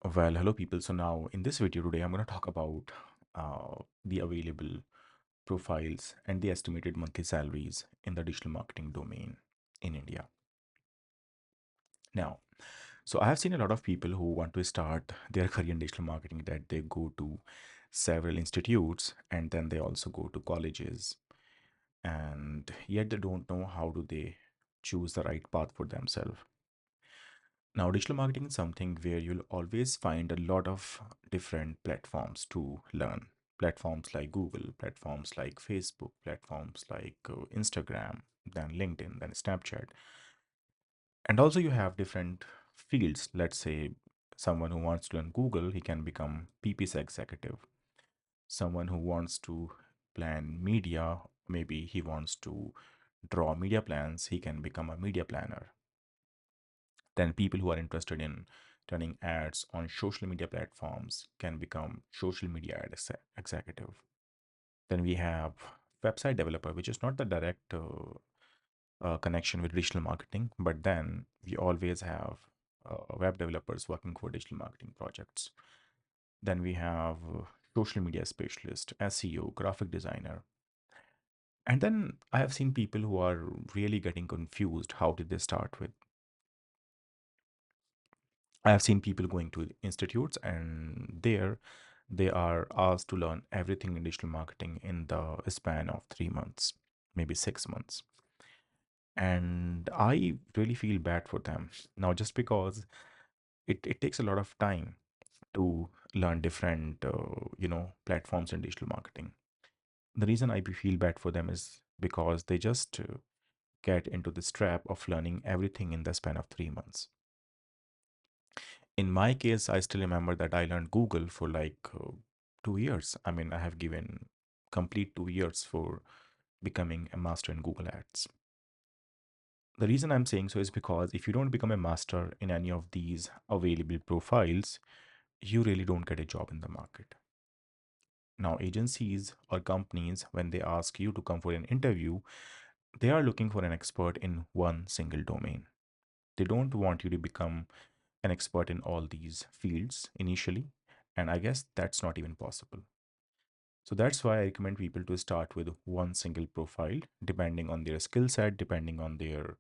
Well, hello people. So now in this video today, I'm going to talk about the available profiles and the estimated monthly salaries in the digital marketing domain in India. Now, so I have seen a lot of people who want to start their career in digital marketing that they go to several institutes and then they also go to colleges and yet they don't know how do they choose the right path for themselves. Now, digital marketing is something where you'll always find a lot of different platforms to learn. Platforms like Google, platforms like Facebook, platforms like Instagram, then LinkedIn, then Snapchat. And also, you have different fields. Let's say someone who wants to learn Google, he can become PPC executive. Someone who wants to plan media, maybe he wants to draw media plans, he can become a media planner. Then people who are interested in running ads on social media platforms can become social media executive. Then we have website developer, which is not the direct connection with digital marketing, but then we always have web developers working for digital marketing projects. Then we have social media specialist, SEO, graphic designer. And then I have seen people who are really getting confused. How did they start with? I have seen people going to institutes and there they are asked to learn everything in digital marketing in the span of 3 months, maybe 6 months. And I really feel bad for them now just because it takes a lot of time to learn different, platforms in digital marketing. The reason I feel bad for them is because they just get into this trap of learning everything in the span of 3 months. In my case, I still remember that I learned Google for like 2 years. I mean, I have given complete 2 years for becoming a master in Google Ads. The reason I'm saying so is because if you don't become a master in any of these available profiles, you really don't get a job in the market. Now, agencies or companies, when they ask you to come for an interview, they are looking for an expert in one single domain. They don't want you to become an expert in all these fields initially. And I guess that's not even possible. So that's why I recommend people to start with one single profile, depending on their skill set, depending on their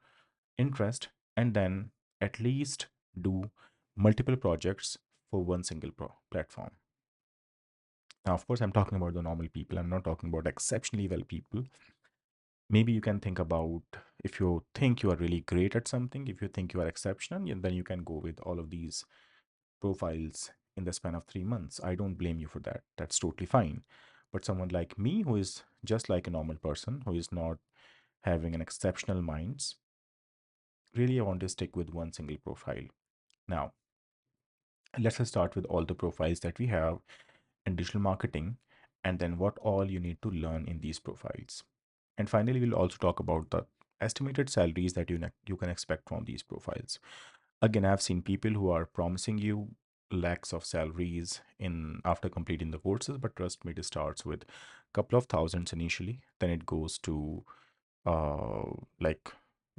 interest, and then at least do multiple projects for one single platform. Now, of course, I'm talking about the normal people. I'm not talking about exceptionally well people. Maybe you can think about if you think you are really great at something, if you think you are exceptional, then you can go with all of these profiles in the span of 3 months. I don't blame you for that. That's totally fine. But someone like me, who is just like a normal person, who is not having an exceptional minds, really I want to stick with one single profile. Now, let's just start with all the profiles that we have in digital marketing and then what all you need to learn in these profiles. And finally, we'll also talk about the estimated salaries that you can expect from these profiles. Again, I've seen people who are promising you lakhs of salaries in after completing the courses, but trust me, it starts with a couple of thousands initially, then it goes to uh like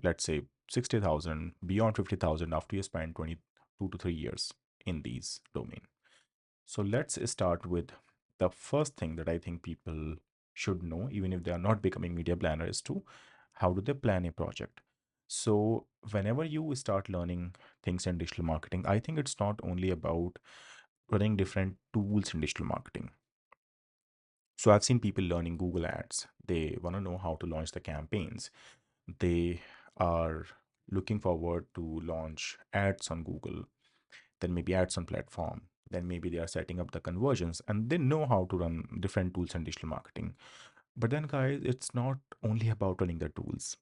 let's say 60,000, beyond 50,000 after you spend 22 to 3 years in these domain. So let's start with the first thing that I think people should know, even if they are not becoming media planner, is to how do they plan a project. So whenever you start learning things in digital marketing, I think it's not only about running different tools in digital marketing. So I've seen people learning Google Ads. They want to know how to launch the campaigns. They are looking forward to launch ads on Google, then maybe ads on platform, then maybe they are setting up the conversions and they know how to run different tools in digital marketing. But then guys, it's not only about running the tools.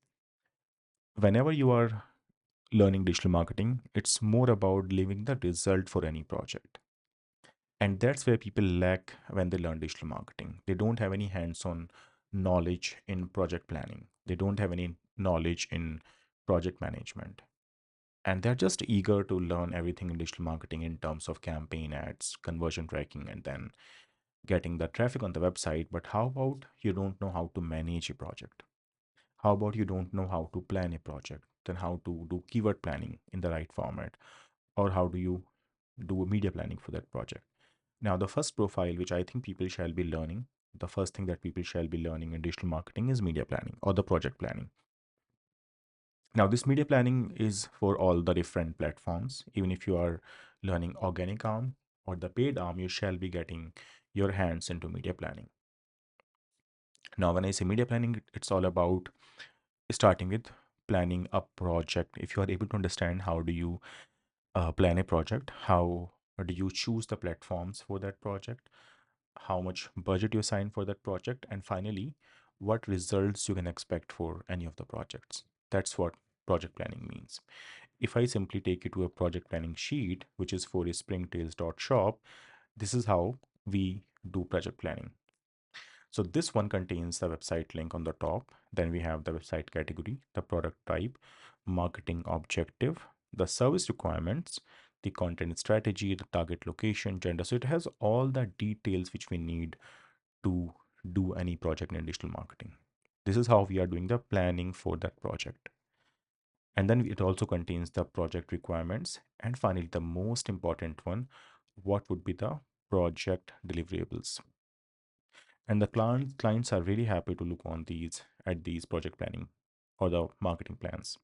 Whenever you are learning digital marketing, it's more about delivering the result for any project. And that's where people lack when they learn digital marketing. They don't have any hands-on knowledge in project planning. They don't have any knowledge in project management. And they're just eager to learn everything in digital marketing in terms of campaign ads, conversion tracking, and then getting the traffic on the website. But how about you don't know how to manage a project? How about you don't know how to plan a project? Then how to do keyword planning in the right format? Or how do you do media planning for that project. Now, the first profile which I think people shall be learning, the first thing that people shall be learning in digital marketing is media planning or the project planning. Now, this media planning is for all the different platforms. Even if you are learning organic arm or the paid arm, you shall be getting your hands into media planning. Now, when I say media planning, it's all about starting with planning a project. If you are able to understand how do you plan a project, how do you choose the platforms for that project, how much budget you assign for that project, and finally, what results you can expect for any of the projects. That's what project planning means. If I simply take you to a project planning sheet, which is for a springtails.shop, this is how we do project planning. So this one contains the website link on the top. Then we have the website category, the product type, marketing objective, the service requirements, the content strategy, the target location, gender. So it has all the details which we need to do any project in digital marketing. This is how we are doing the planning for that project. And then it also contains the project requirements. And finally, the most important one, what would be the project deliverables? And the clients are really happy to look on these at these project planning or the marketing plans.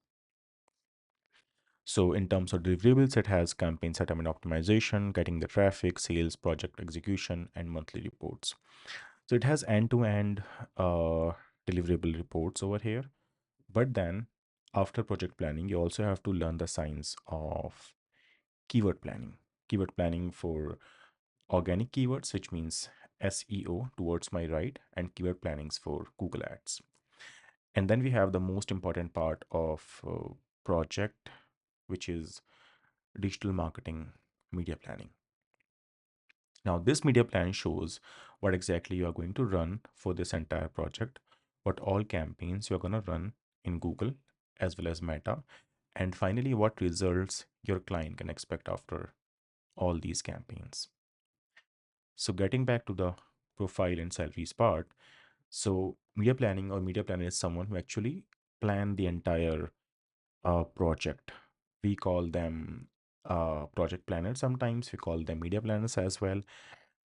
So in terms of deliverables, it has campaign setup and optimization, getting the traffic, sales, project execution, and monthly reports. So it has end-to-end deliverable reports over here. But then after project planning, you also have to learn the science of keyword planning. Keyword planning for organic keywords, which means SEO towards my right, and keyword plannings for Google Ads. And then we have the most important part of project, which is digital marketing media planning. Now, this media plan shows what exactly you are going to run for this entire project, what all campaigns you're going to run in Google as well as Meta, and finally, what results your client can expect after all these campaigns. So, getting back to the profile and salaries part, so media planning or media planner is someone who actually plan the entire project. We call them project planners. Sometimes we call them media planners as well.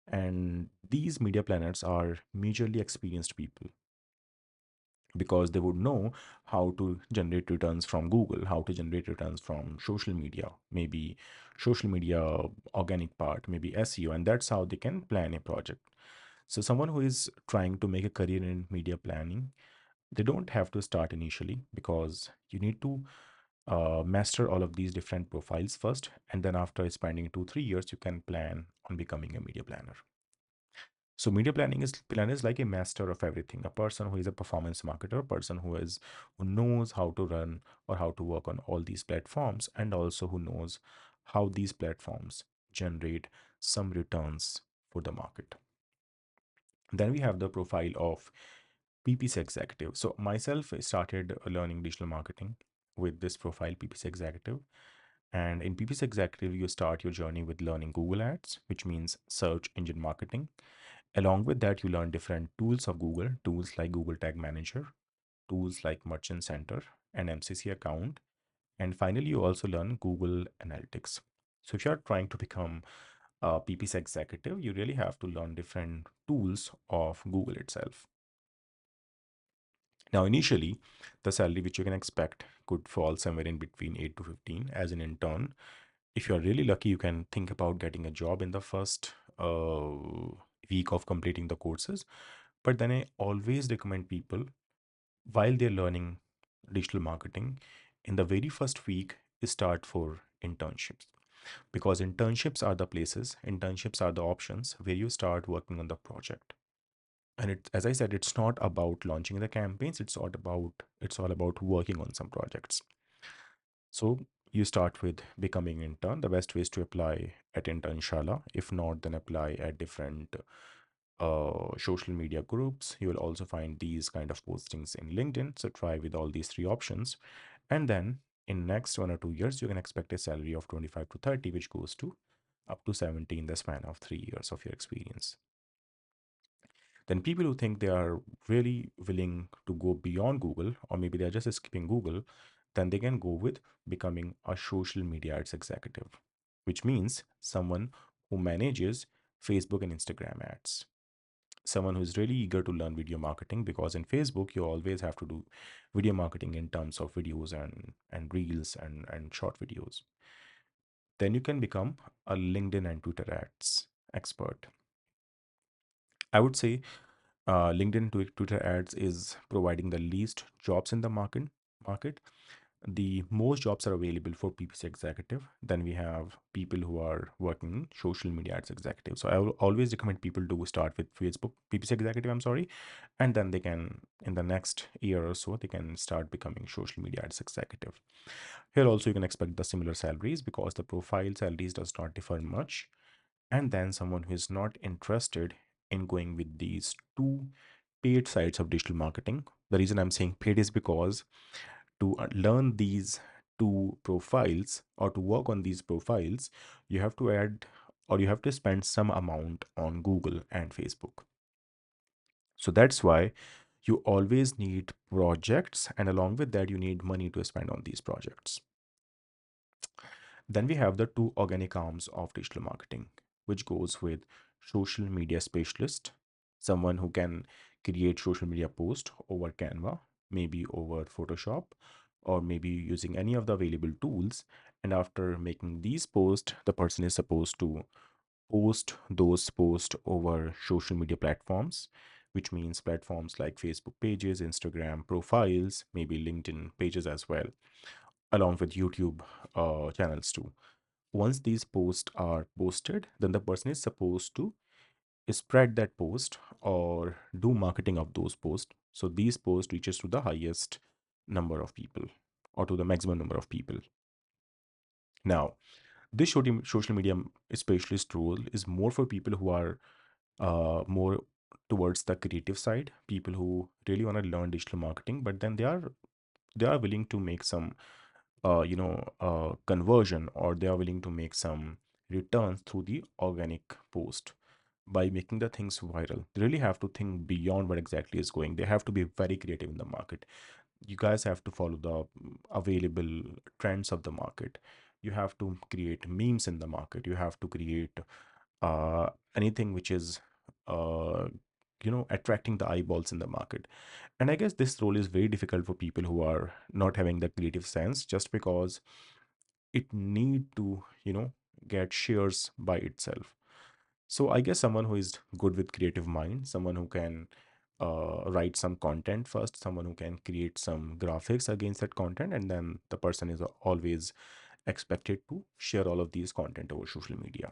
And these media planners are majorly experienced people because they would know how to generate returns from Google, how to generate returns from social media, maybe social media organic part, maybe SEO, and that's how they can plan a project. So someone who is trying to make a career in media planning, they don't have to start initially because you need to master all of these different profiles first, and then after spending 2 3 years you can plan on becoming a media planner. So media planner is like a master of everything, a person who is a performance marketer, a person who knows how to run or how to work on all these platforms, and also who knows how these platforms generate some returns for the market. Then we have the profile of PPC executive. So myself started learning digital marketing with this profile, PPC executive. And in PPC executive, you start your journey with learning Google Ads, which means search engine marketing. Along with that, you learn different tools of Google, tools like Google Tag Manager, tools like Merchant Center and MCC account. And finally, you also learn Google Analytics. So if you're trying to become a PPC executive, you really have to learn different tools of Google itself. Now, initially, the salary which you can expect could fall somewhere in between 8 to 15 as an intern. If you're really lucky, you can think about getting a job in the first week of completing the courses. But then I always recommend people while they're learning digital marketing, in the very first week, start for internships because internships are the places, internships are the options where you start working on the project. And it, as I said, it's not about launching the campaigns, it's all about working on some projects. So you start with becoming intern. The best way is to apply at Internshala. If not, then apply at different social media groups. You will also find these kind of postings in LinkedIn. So try with all these three options. And then in next 1 or 2 years, you can expect a salary of 25 to 30, which goes to up to 70 in the span of 3 years of your experience. Then people who think they are really willing to go beyond Google, or maybe they're just skipping Google, then they can go with becoming a social media ads executive. which means someone who manages Facebook and Instagram ads. Someone who's really eager to learn video marketing, because in Facebook you always have to do video marketing in terms of videos and reels and short videos. Then you can become a LinkedIn and Twitter ads expert. I would say LinkedIn Twitter ads is providing the least jobs in the market. The most jobs are available for PPC executive. Then we have people who are working in social media ads executive. So I will always recommend people to start with Facebook PPC executive, I'm sorry, and then they can, in the next year or so, they can start becoming social media ads executive. Here also you can expect the similar salaries because the profile salaries does not differ much. And then someone who is not interested in going with these two paid sides of digital marketing. The reason I'm saying paid is because to learn these two profiles or to work on these profiles, you have to add or you have to spend some amount on Google and Facebook. So that's why you always need projects, and along with that, you need money to spend on these projects. Then we have the two organic arms of digital marketing, which goes with social media specialist, someone who can create social media post over Canva, maybe over Photoshop, or maybe using any of the available tools. And after making these posts, the person is supposed to post those posts over social media platforms, which means platforms like Facebook pages, Instagram profiles, maybe LinkedIn pages as well, along with YouTube channels too. Once these posts are posted, then the person is supposed to spread that post or do marketing of those posts. So these posts reaches to the highest number of people or to the maximum number of people. Now, this social media specialist role is more for people who are more towards the creative side, people who really want to learn digital marketing, but then they are willing to make some conversion, or they are willing to make some returns through the organic post by making the things viral. They really have to think beyond what exactly is going. They have to be very creative in the market. You guys have to follow the available trends of the market. You have to create memes in the market. You have to create anything which is uh, attracting the eyeballs in the market. And I guess this role is very difficult for people who are not having the creative sense, just because it need to get shares by itself. So I guess someone who is good with creative mind, someone who can write some content first, someone who can create some graphics against that content, and then the person is always expected to share all of these content over social media.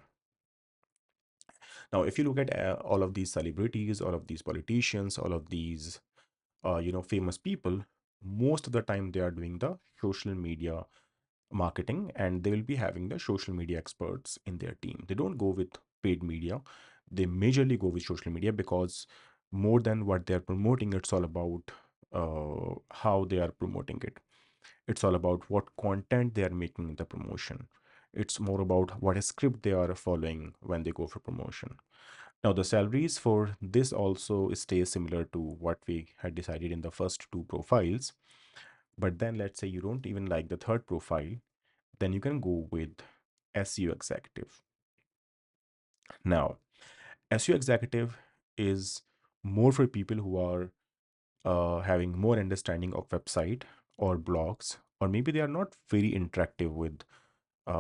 Now, if you look at all of these celebrities, all of these politicians, all of these famous people, most of the time they are doing the social media marketing, and they will be having the social media experts in their team. They don't go with paid media. They majorly go with social media because more than what they're promoting, it's all about how they are promoting it. It's all about what content they are making in the promotion. It's more about what script they are following when they go for promotion. Now, the salaries for this also stay similar to what we had decided in the first two profiles. But then let's say you don't even like the third profile, then you can go with SEO executive. Now, SEO executive is more for people who are having more understanding of website or blogs, or maybe they are not very interactive with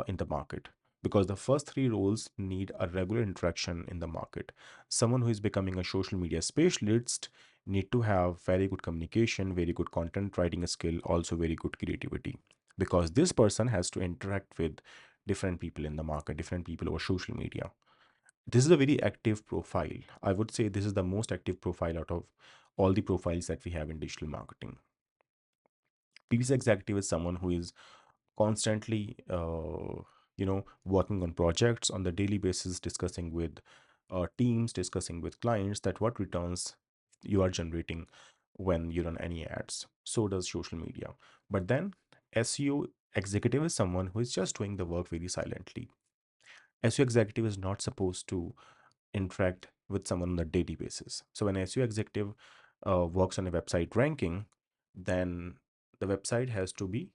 in the market, because the first three roles need a regular interaction in the market. Someone who is becoming a social media specialist need to have very good communication, very good content writing skill, also very good creativity, because this person has to interact with different people in the market, different people over social media. This is a very active profile. I would say this is the most active profile out of all the profiles that we have in digital marketing. PPC executive is someone who is constantly working on projects on the daily basis, discussing with teams, discussing with clients that what returns you are generating when you run any ads. So does social media. But then SEO executive is someone who is just doing the work very silently. SEO executive is not supposed to interact with someone on a daily basis. So when SEO executive works on a website ranking, then the website has to be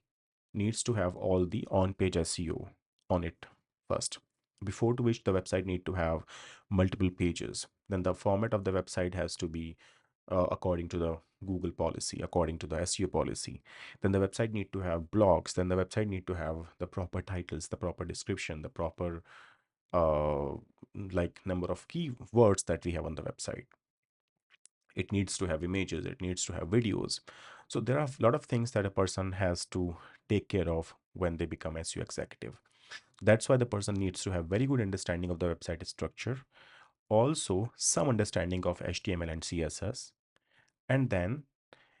needs to have all the on-page SEO on it. first, before to which the website need to have multiple pages. Then the format of the website has to be according to the Google policy, according to the SEO policy. Then the website need to have blogs. Then the website need to have the proper titles, the proper description, the proper uh, like number of keywords that we have on the website. It needs to have images. It needs to have videos. So there are a lot of things that a person has to take care of when they become SEO executive. That's why the person needs to have very good understanding of the website structure, also some understanding of HTML and CSS, and then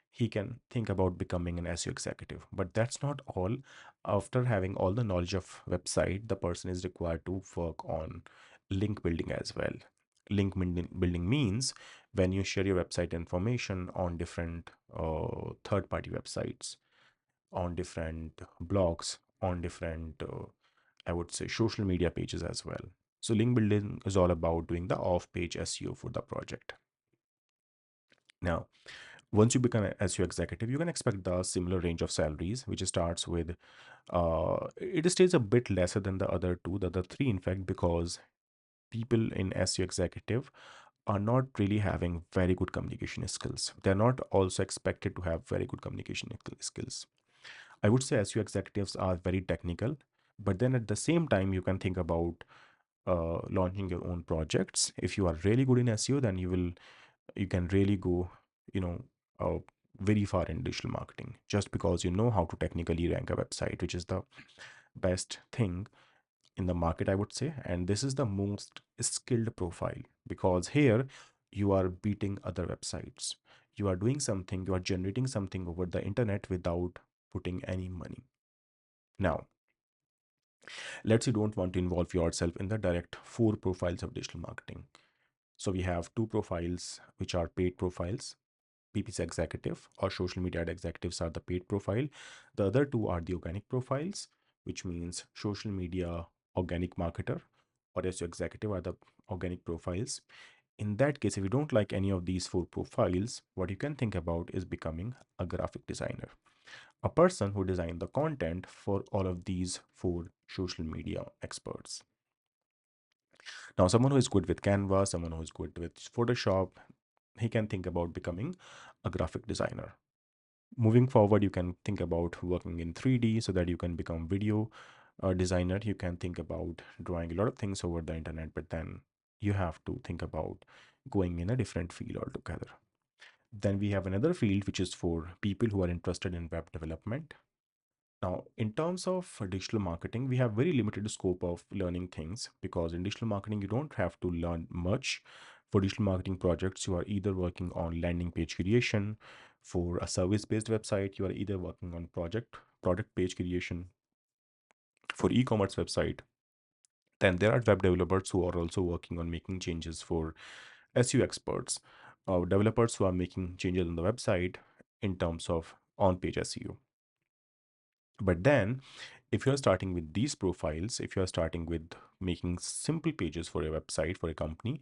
he can think about becoming an SEO executive. But that's not all. After having all the knowledge of website, the person is required to work on link building as well. Building means when you share your website information on different third-party websites, on different blogs, on different, I would say, social media pages as well. So link building is all about doing the off-page SEO for the project. Now, once you become an SEO executive, you can expect the similar range of salaries, which starts with, it stays a bit lesser than the other two, the other three, in fact, because people in SEO executive are not really having very good communication skills. They're not also expected to have very good communication skills. I would say SEO executives are very technical, but then at the same time, you can think about launching your own projects. If you are really good in SEO, then you can really go, you know, uh, very far in digital marketing just because you know how to technically rank a website, which is the best thing in the market, I would say. And this is the most skilled profile because here you are beating other websites. You are doing something, you are generating something over the internet without putting any money. Now, let's say you don't want to involve yourself in the direct four profiles of digital marketing. So we have two profiles which are paid profiles. PPC executive or social media ad executives are the paid profile. The other two are the organic profiles, which means social media organic marketer or SEO executive are the organic profiles. In that case, if you don't like any of these four profiles, what you can think about is becoming a graphic designer, a person who design the content for all of these four social media experts. Now, someone who is good with Canva, someone who is good with Photoshop, he can think about becoming a graphic designer. Moving forward, you can think about working in 3D so that you can become video designer. You can think about drawing a lot of things over the internet, but then you have to think about going in a different field altogether. Then we have another field which is for people who are interested in web development. Now, in terms of digital marketing, we have very limited scope of learning things because in digital marketing, you don't have to learn much. For digital marketing projects, you are either working on landing page creation. For a service-based website, you are either working on product page creation. For e-commerce website, then there are web developers who are also working on making changes. For SEO experts, developers who are making changes on the website in terms of on-page SEO. But then, if you're starting with these profiles, if you're starting with making simple pages for a website for a company,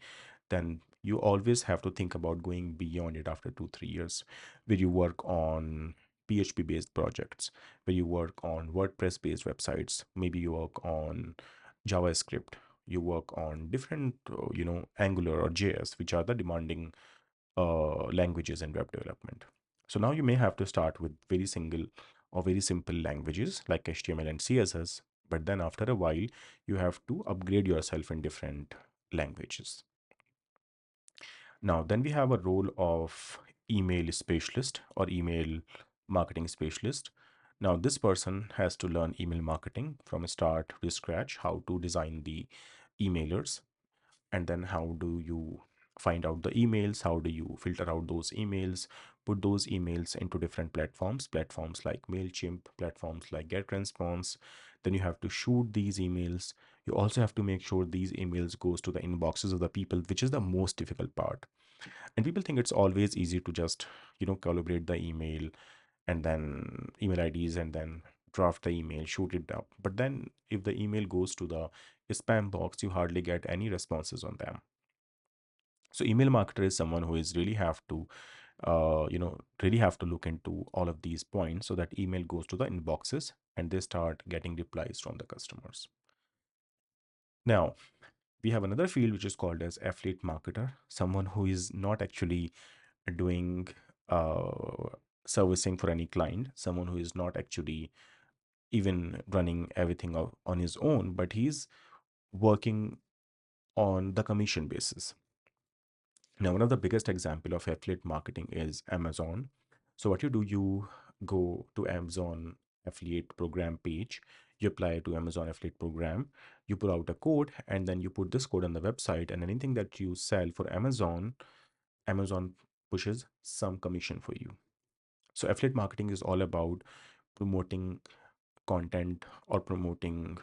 then you always have to think about going beyond it after 2 3 years, where you work on PHP based projects, where you work on WordPress based websites, maybe you work on JavaScript, you work on different, Angular or JS, which are the demanding languages in web development. So now you may have to start with very single or very simple languages like HTML and CSS, but then after a while, you have to upgrade yourself in different languages. Now, then we have a role of email specialist or email marketing specialist. Now, this person has to learn email marketing from start to scratch, how to design the emailers, and then how do you find out the emails, how do you filter out those emails, put those emails into different platforms like Mailchimp, platforms like GetResponse. Then you have to shoot these emails. You also have to make sure these emails goes to the inboxes of the people, which is the most difficult part. And people think it's always easy to just collaborate the email and then email IDs and then draft the email, shoot it up. But then if the email goes to the spam box, you hardly get any responses on them. So email marketer is someone who is really have to, really have to look into all of these points so that email goes to the inboxes and they start getting replies from the customers. Now, we have another field which is called as affiliate marketer, someone who is not actually doing uh, servicing for any client, someone who is not actually even running everything on his own, but he's working on the commission basis. Now, one of the biggest example of affiliate marketing is Amazon. So what you do, you go to Amazon affiliate program page, you apply to Amazon affiliate program, you put out a code, and then you put this code on the website, and anything that you sell for Amazon, Amazon pushes some commission for you. So affiliate marketing is all about promoting content or promoting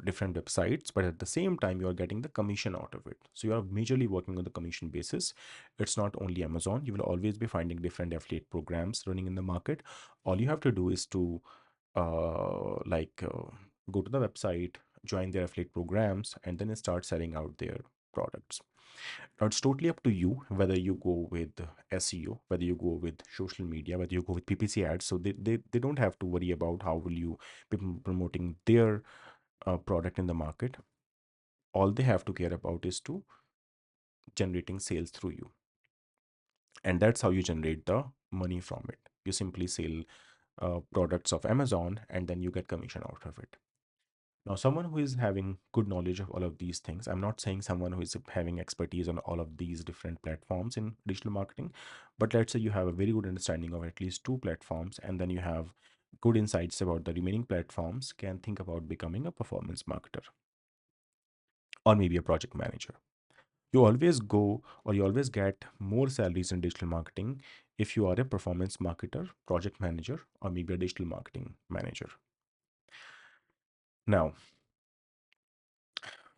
different websites, but at the same time you are getting the commission out of it. So you are majorly working on the commission basis. It's not only Amazon. You will always be finding different affiliate programs running in the market. All you have to do is to go to the website, join their affiliate programs, and then start selling out their products. Now it's totally up to you whether you go with SEO, whether you go with social media, whether you go with PPC ads. So they don't have to worry about how will you be promoting their product in the market. All they have to care about is to generating sales through you. And that's how you generate the money from it. You simply sell products of Amazon and then you get commission out of it. Now, someone who is having good knowledge of all of these things, I'm not saying someone who is having expertise on all of these different platforms in digital marketing, but let's say you have a very good understanding of at least two platforms, and then you have good insights about the remaining platforms, can think about becoming a performance marketer or maybe a project manager. You always go or you always get more salaries in digital marketing if you are a performance marketer, project manager, or maybe a digital marketing manager. Now,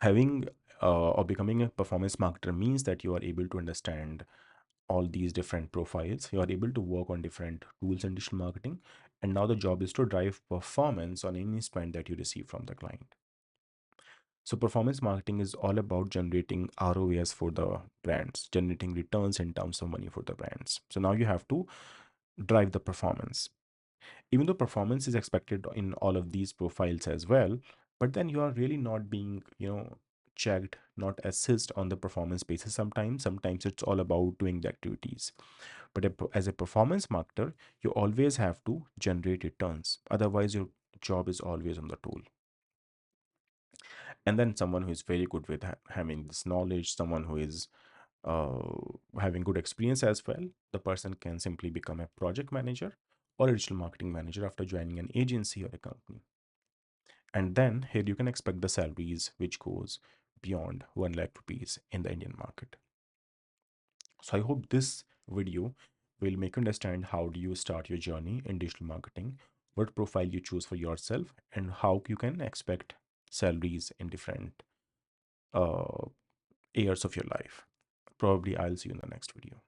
having or becoming a performance marketer means that you are able to understand all these different profiles. You are able to work on different tools in digital marketing. And now the job is to drive performance on any spend that you receive from the client. So performance marketing is all about generating ROAS for the brands, generating returns in terms of money for the brands. So now you have to drive the performance. Even though performance is expected in all of these profiles as well, but then you are really not being, checked, not assessed on the performance basis. Sometimes it's all about doing the activities, but as a performance marketer, you always have to generate returns, otherwise your job is always on the tool. And then someone who is very good with having this knowledge, someone who is uh, having good experience as well, the person can simply become a project manager or a digital marketing manager after joining an agency or a company. And then here you can expect the salaries which goes beyond 1 lakh rupees in the Indian market. So I hope this video will make you understand how do you start your journey in digital marketing, what profile you choose for yourself, and how you can expect salaries in different uh, years of your life. Probably I'll see you in the next video.